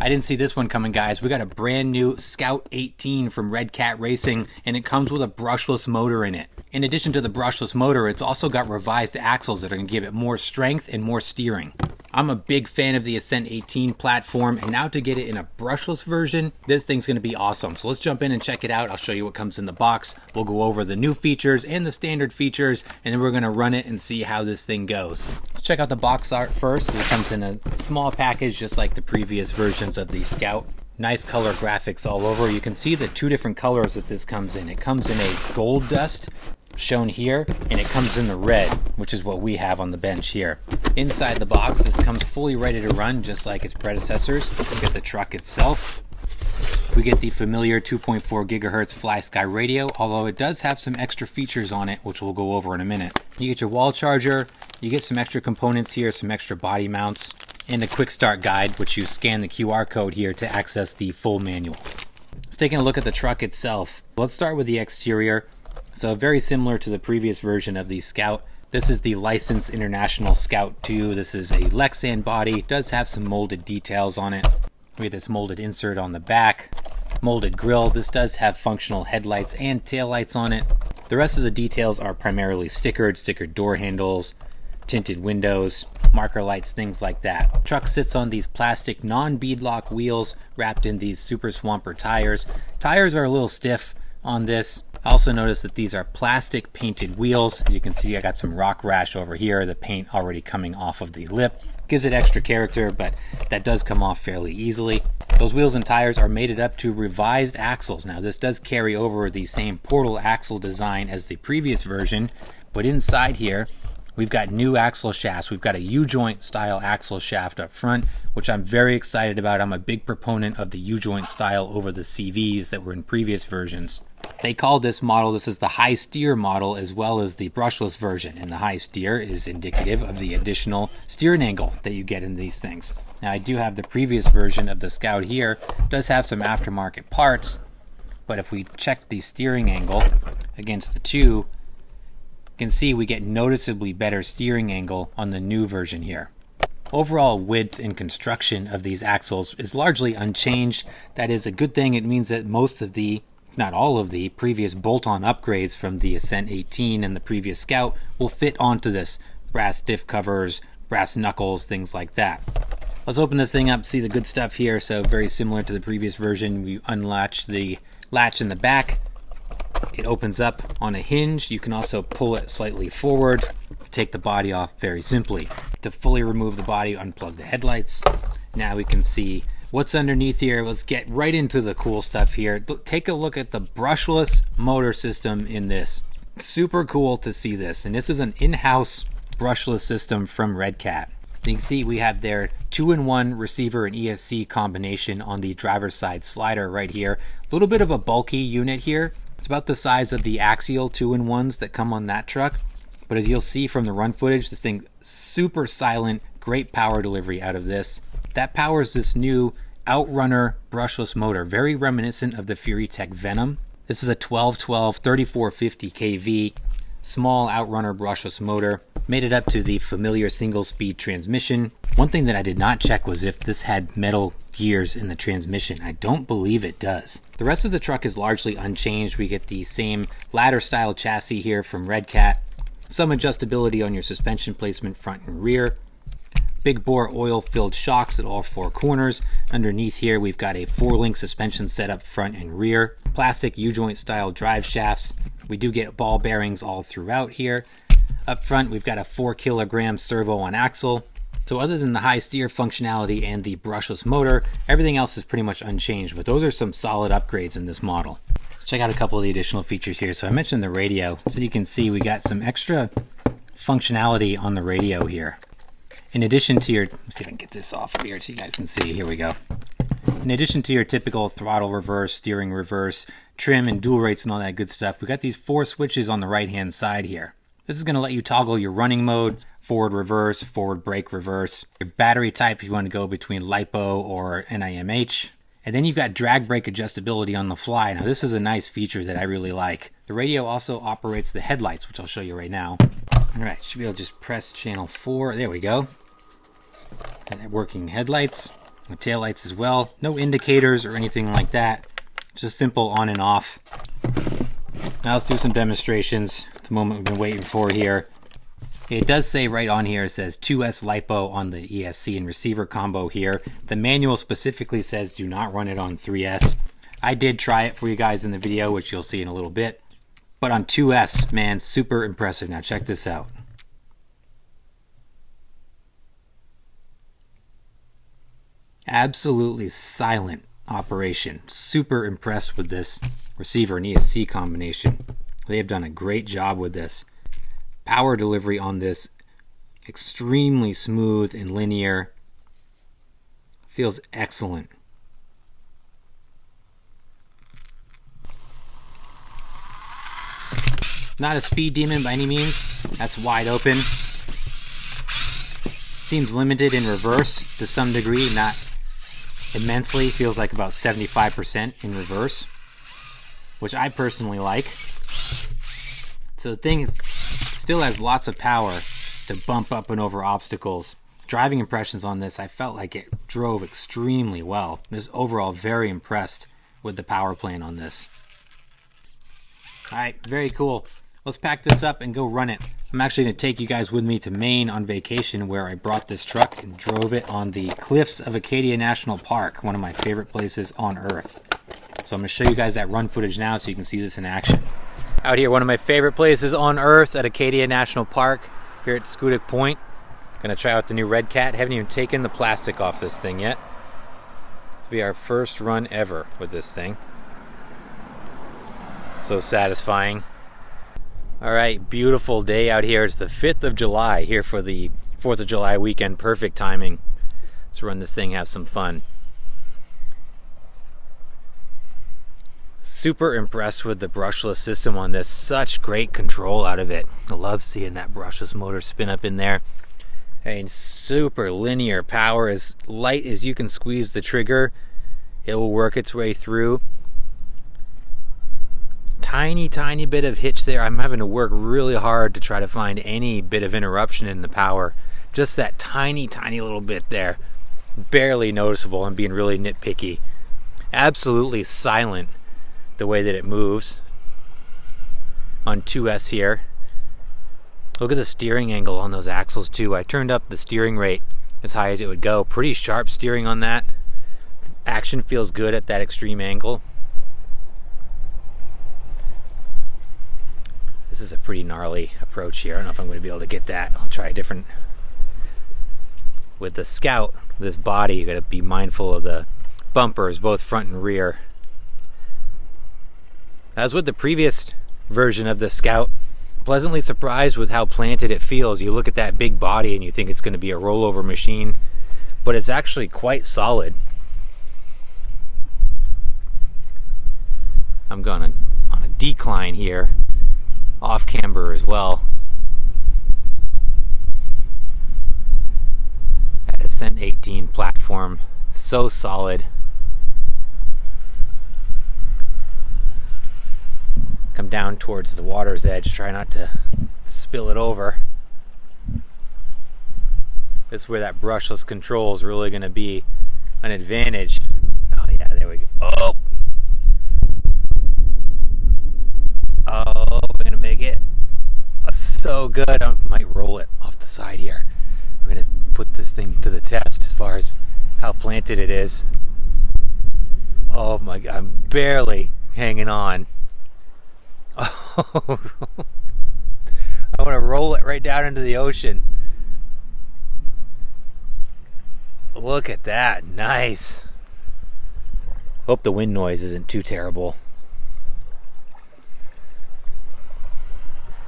I didn't see this one coming, guys. We got a brand new Scout 18 from Redcat Racing, and it comes with a brushless motor in it. In addition to the brushless motor, it's also got revised axles that are going to give it more strength and more steering. I'm a big fan of the Ascent 18 platform, and now to get it in a brushless version, this thing's going to be awesome. So let's jump in and check it out. I'll show you what comes in the box. We'll go over the new features and the standard features, and then we're going to run it and see how this thing goes. Let's check out the box art first. It comes in a small package just like the previous versions of the Scout. Nice color graphics all over. You can see the two different colors that this comes in. It comes in a gold dust, shown here, and it comes in the red, which is what we have on the bench here. Inside the box, this comes fully ready to run just like its predecessors. We get the truck itself. We get the familiar 2.4 gigahertz Fly Sky radio, although it does have some extra features on it, which we'll go over in a minute. You get your wall charger, you get some extra components here, some extra body mounts, and a quick start guide, which you scan the QR code here to access the full manual. Let's take a look at the truck itself. Let's start with the exterior. So very similar to the previous version of the Scout. This is the licensed International Scout 2. This is a Lexan body. It does have some molded details on it. We have this molded insert on the back. Molded grille. This does have functional headlights and taillights on it. The rest of the details are primarily stickered door handles, tinted windows, marker lights, things like that. Truck sits on these plastic non-beadlock wheels wrapped in these Super Swamper tires. Tires are a little stiff on this. I also noticed that these are plastic painted wheels. As you can see, I got some rock rash over here, the paint already coming off of the lip. Gives it extra character, but that does come off fairly easily. Those wheels and tires are mated up to revised axles. Now this does carry over the same portal axle design as the previous version, but inside here we've got new axle shafts. We've got a U-joint style axle shaft up front, which I'm very excited about. I'm a big proponent of the U-joint style over the CVs that were in previous versions. They call this model, this is the high steer model as well as the brushless version, and the high steer is indicative of the additional steering angle that you get in these things. Now I do have the previous version of the Scout here, it does have some aftermarket parts, but if we check the steering angle against the two, you can see we get noticeably better steering angle on the new version here. Overall width and construction of these axles is largely unchanged. That is a good thing. It means that most of the, if not all of the, previous bolt-on upgrades from the Ascent 18 and the previous Scout will fit onto this. Brass diff covers, brass knuckles, things like that. Let's open this thing up, see the good stuff here. So very similar to the previous version, we unlatch the latch in the back. It opens up on a hinge. You can also pull it slightly forward, take the body off very simply. To fully remove the body, unplug the headlights. Now we can see what's underneath here. Let's get right into the cool stuff here. Take a look at the brushless motor system in this. Super cool to see this. And this is an in-house brushless system from Redcat. You can see we have their 2-in-1 receiver and ESC combination on the driver's side slider right here. A little bit of a bulky unit here. It's about the size of the Axial 2-in-1s that come on that truck. But as you'll see from the run footage, this thing super silent, great power delivery out of this. That powers this new Outrunner brushless motor, very reminiscent of the FuryTech Venom. This is a 1212 3450 kV small Outrunner brushless motor. Made it up to the familiar single speed transmission. One thing that I did not check was if this had metal gears in the transmission. I don't believe it does. The rest of the truck is largely unchanged. We get the same ladder style chassis here from Redcat. Some adjustability on your suspension placement front and rear. Big bore oil filled shocks at all four corners. Underneath here we've got a 4-link suspension setup front and rear. Plastic U-joint style drive shafts. We do get ball bearings all throughout here. Up front we've got a 4-kilogram servo on axle. So other than the high steer functionality and the brushless motor, everything else is pretty much unchanged, but those are some solid upgrades in this model. Let's check out a couple of the additional features here. So I mentioned the radio, so you can see we got some extra functionality on the radio here. In addition to your, let's see if I can get this off of here so you guys can see, here we go. In addition to your typical throttle reverse, steering reverse, trim and dual rates and all that good stuff, we got these 4 switches on the right hand side here. This is going to let you toggle your running mode, forward reverse, forward brake reverse, your battery type if you want to go between lipo or NIMH. And then you've got drag brake adjustability on the fly. Now this is a nice feature that I really like. The radio also operates the headlights, which I'll show you right now. All right, should be able to just press channel 4. There we go. And working headlights. The taillights as well. No indicators or anything like that. Just simple on and off. Now let's do some demonstrations. The moment we've been waiting for here. It does say right on here, it says 2S lipo on the ESC and receiver combo here. The manual specifically says do not run it on 3S. I did try it for you guys in the video, which you'll see in a little bit. But on 2S, man, super impressive. Now check this out. Absolutely silent operation. Super impressed with this receiver and ESC combination. They have done a great job with this. Power delivery on this, extremely smooth and linear. Feels excellent. Not a speed demon by any means. That's wide open. Seems limited in reverse to some degree, not immensely. Feels like about 75% in reverse, which I personally like. So the thing is, still has lots of power to bump up and over obstacles. Driving impressions on this, I felt like it drove extremely well. I was overall very impressed with the power plant on this. Alright, very cool. Let's pack this up and go run it. I'm actually going to take you guys with me to Maine on vacation, where I brought this truck and drove it on the cliffs of Acadia National Park, one of my favorite places on earth. So I'm going to show you guys that run footage now so you can see this in action. Out here, one of my favorite places on earth at Acadia National Park, here at Schoodic Point. Gonna try out the new Redcat. Haven't even taken the plastic off this thing yet. This will be our first run ever with this thing. So satisfying. Alright, beautiful day out here. It's the 5th of July here for the 4th of July weekend. Perfect timing. Let's run this thing, have some fun. Super impressed with the brushless system on this. Such great control out of it. I love seeing that brushless motor spin up in there. And super linear power, as light as you can squeeze the trigger, it will work its way through. Tiny bit of hitch there. I'm having to work really hard to try to find any bit of interruption in the power. Just that tiny little bit there. Barely noticeable. I'm being really nitpicky. Absolutely silent the way that it moves on 2S here. Look at the steering angle on those axles too. I turned up the steering rate as high as it would go. Pretty sharp steering on that. Action feels good at that extreme angle. This is a pretty gnarly approach here. I don't know if I'm going to be able to get that. I'll try a different. With the Scout, this body, you got to be mindful of the bumpers, both front and rear. As with the previous version of the Scout, pleasantly surprised with how planted it feels. You look at that big body and you think it's going to be a rollover machine, but it's actually quite solid. I'm going on a decline here, off camber as well. That Ascent 18 platform, so solid. Come down towards the water's edge, try not to spill it over. This is where that brushless control is really going to be an advantage. Oh yeah, there we go. Oh! Oh, we're going to make it. So good. I might roll it off the side here. We're going to put this thing to the test as far as how planted it is. Oh my God, I'm barely hanging on. Oh, I want to roll it right down into the ocean. Look at that. Nice. Hope the wind noise isn't too terrible.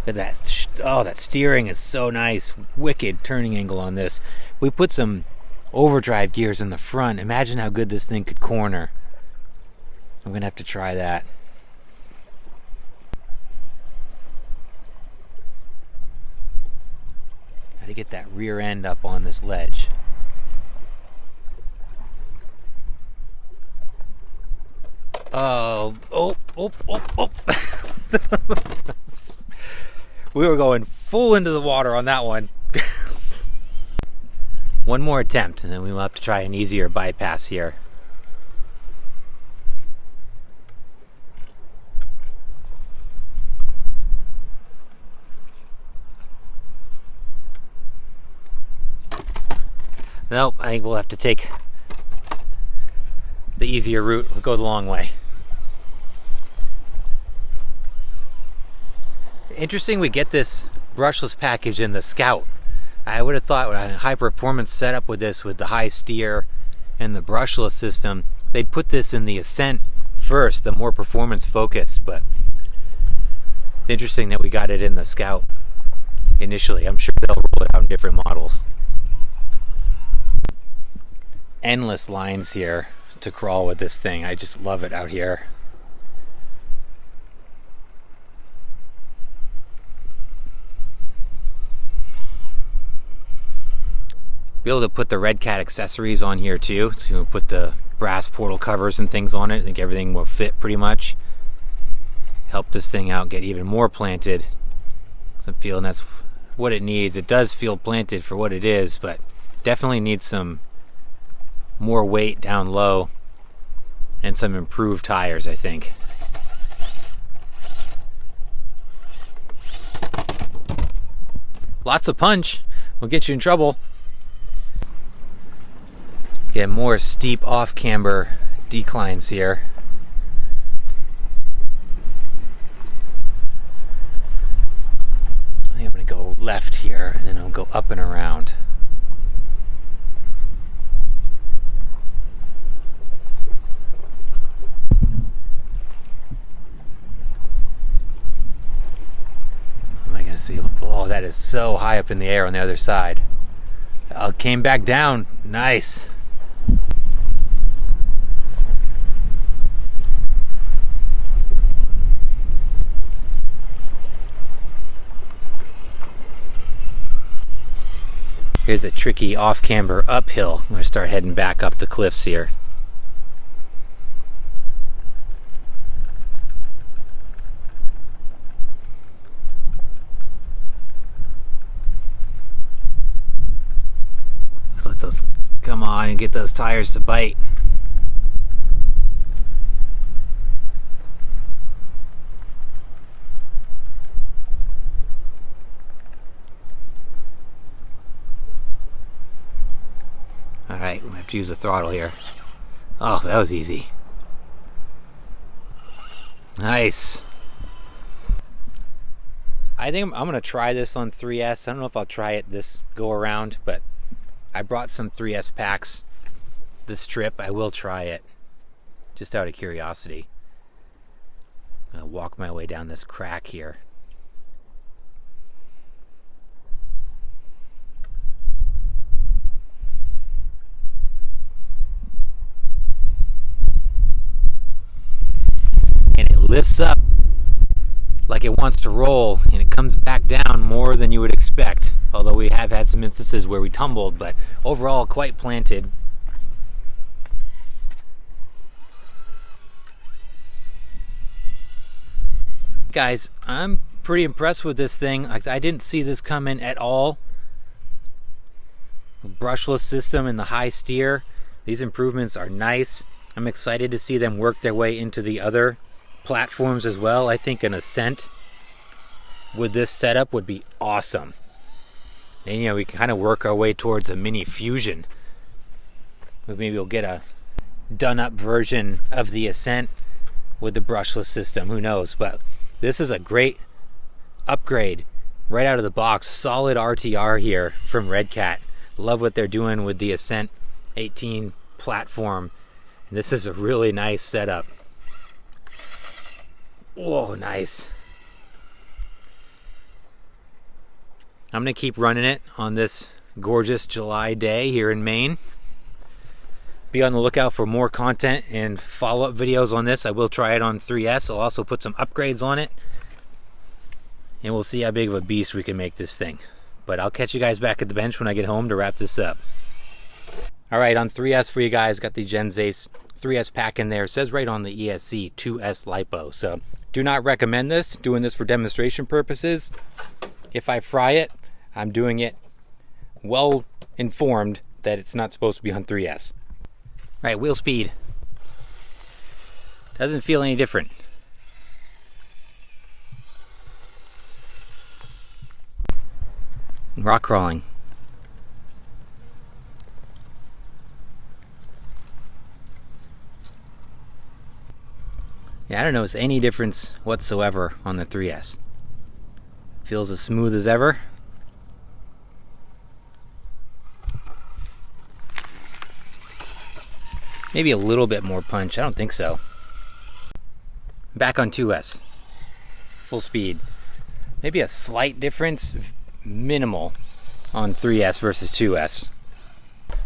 Look at that. Oh, that steering is so nice. Wicked turning angle on this. We put some overdrive gears in the front. Imagine how good this thing could corner. I'm going to have to try that. Got to get that rear end up on this ledge. Oh. We were going full into the water on that one. One more attempt, and then we will have to try an easier bypass here. Nope, I think we'll have to take the easier route. We'll go the long way. Interesting we get this brushless package in the Scout. I would have thought with a high performance setup with this, with the high steer and the brushless system, they'd put this in the Ascent first, the more performance focused, but it's interesting that we got it in the Scout initially. I'm sure they'll roll it out in different models. Endless lines here to crawl with this thing. I just love it out here. Be able to put the Redcat accessories on here too. So you put the brass portal covers and things on it. I think everything will fit pretty much. Help this thing out get even more planted. I'm feeling that's what it needs. It does feel planted for what it is, but definitely needs some more weight down low and some improved tires, I think. Lots of punch will get you in trouble. Get more steep off camber declines here. I think I'm going to go left here and then I'll go up and around. See, oh, that is so high up in the air on the other side. Came back down. Nice. Here's a tricky off-camber uphill. I'm going to start heading back up the cliffs here. Let those come on and get those tires to bite. Alright, we have to use the throttle here. Oh, that was easy. Nice. I think I'm going to try this on 3S. I don't know if I'll try it this go around, but I brought some 3S packs this trip. I will try it just out of curiosity. I'll walk my way down this crack here. And it lifts up like it wants to roll, and it comes back down more than you would expect. Although we have had some instances where we tumbled, but overall quite planted. Guys, I'm pretty impressed with this thing. I didn't see this coming at all. Brushless system and the high steer. These improvements are nice. I'm excited to see them work their way into the other platforms as well. I think an Ascent with this setup would be awesome. And you know, we can kind of work our way towards a mini Fusion. Maybe we'll get a done up version of the Ascent with the brushless system, who knows. But this is a great upgrade right out of the box. Solid RTR here from Redcat. Love what they're doing with the Ascent 18 platform. And this is a really nice setup. Whoa, nice. I'm going to keep running it on this gorgeous July day here in Maine. Be on the lookout for more content and follow-up videos on this. I will try it on 3S. I'll also put some upgrades on it. And we'll see how big of a beast we can make this thing. But I'll catch you guys back at the bench when I get home to wrap this up. Alright, on 3S for you guys, got the Gens Ace 3S pack in there. It says right on the ESC 2S lipo. So do not recommend this. Doing this for demonstration purposes. If I fry it, I'm doing it well informed that it's not supposed to be on 3S. Right, wheel speed. Doesn't feel any different. Rock crawling. Yeah, I don't notice any difference whatsoever on the 3S. Feels as smooth as ever. Maybe a little bit more punch. I don't think so. Back on 2S. Full speed. Maybe a slight difference, minimal, on 3S versus 2S.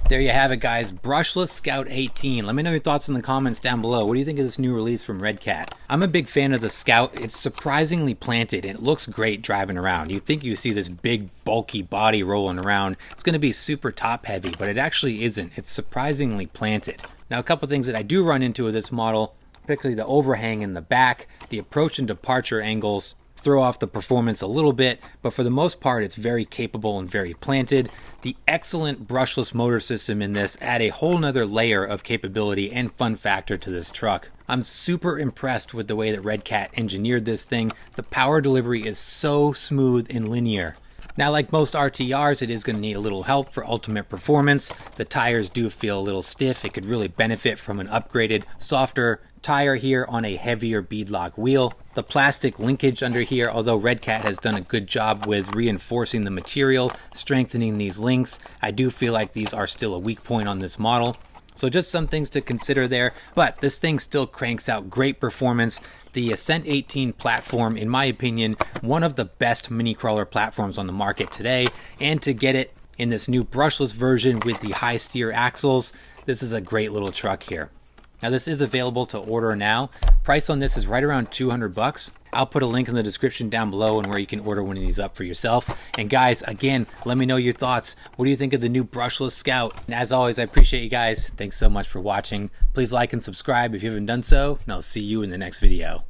There you have it, guys. Brushless Scout 18. Let me know your thoughts in the comments down below. What do you think of this new release from Redcat? I'm a big fan of the Scout. It's surprisingly planted and it looks great driving around. You think you see this big bulky body rolling around. It's going to be super top heavy, but it actually isn't. It's surprisingly planted. Now, a couple things that I do run into with this model, particularly the overhang in the back, the approach and departure angles throw off the performance a little bit, but for the most part it's very capable and very planted. The excellent brushless motor system in this add a whole nother layer of capability and fun factor to this truck. I'm super impressed with the way that Redcat engineered this thing. The power delivery is so smooth and linear. Now, like most RTRs, it is going to need a little help for ultimate performance. The tires do feel a little stiff. It could really benefit from an upgraded, softer tire here on a heavier beadlock wheel. The plastic linkage under here, although Redcat has done a good job with reinforcing the material, strengthening these links, I do feel like these are still a weak point on this model. So just some things to consider there, but this thing still cranks out great performance. The Ascent 18 platform, in my opinion, one of the best mini crawler platforms on the market today, and to get it in this new brushless version with the high steer axles, this is a great little truck here. Now, this is available to order now. Price on this is right around 200 bucks. I'll put a link in the description down below and where you can order one of these up for yourself. And guys, again, let me know your thoughts. What do you think of the new brushless Scout? And as always, I appreciate you guys. Thanks so much for watching. Please like and subscribe if you haven't done so, and I'll see you in the next video.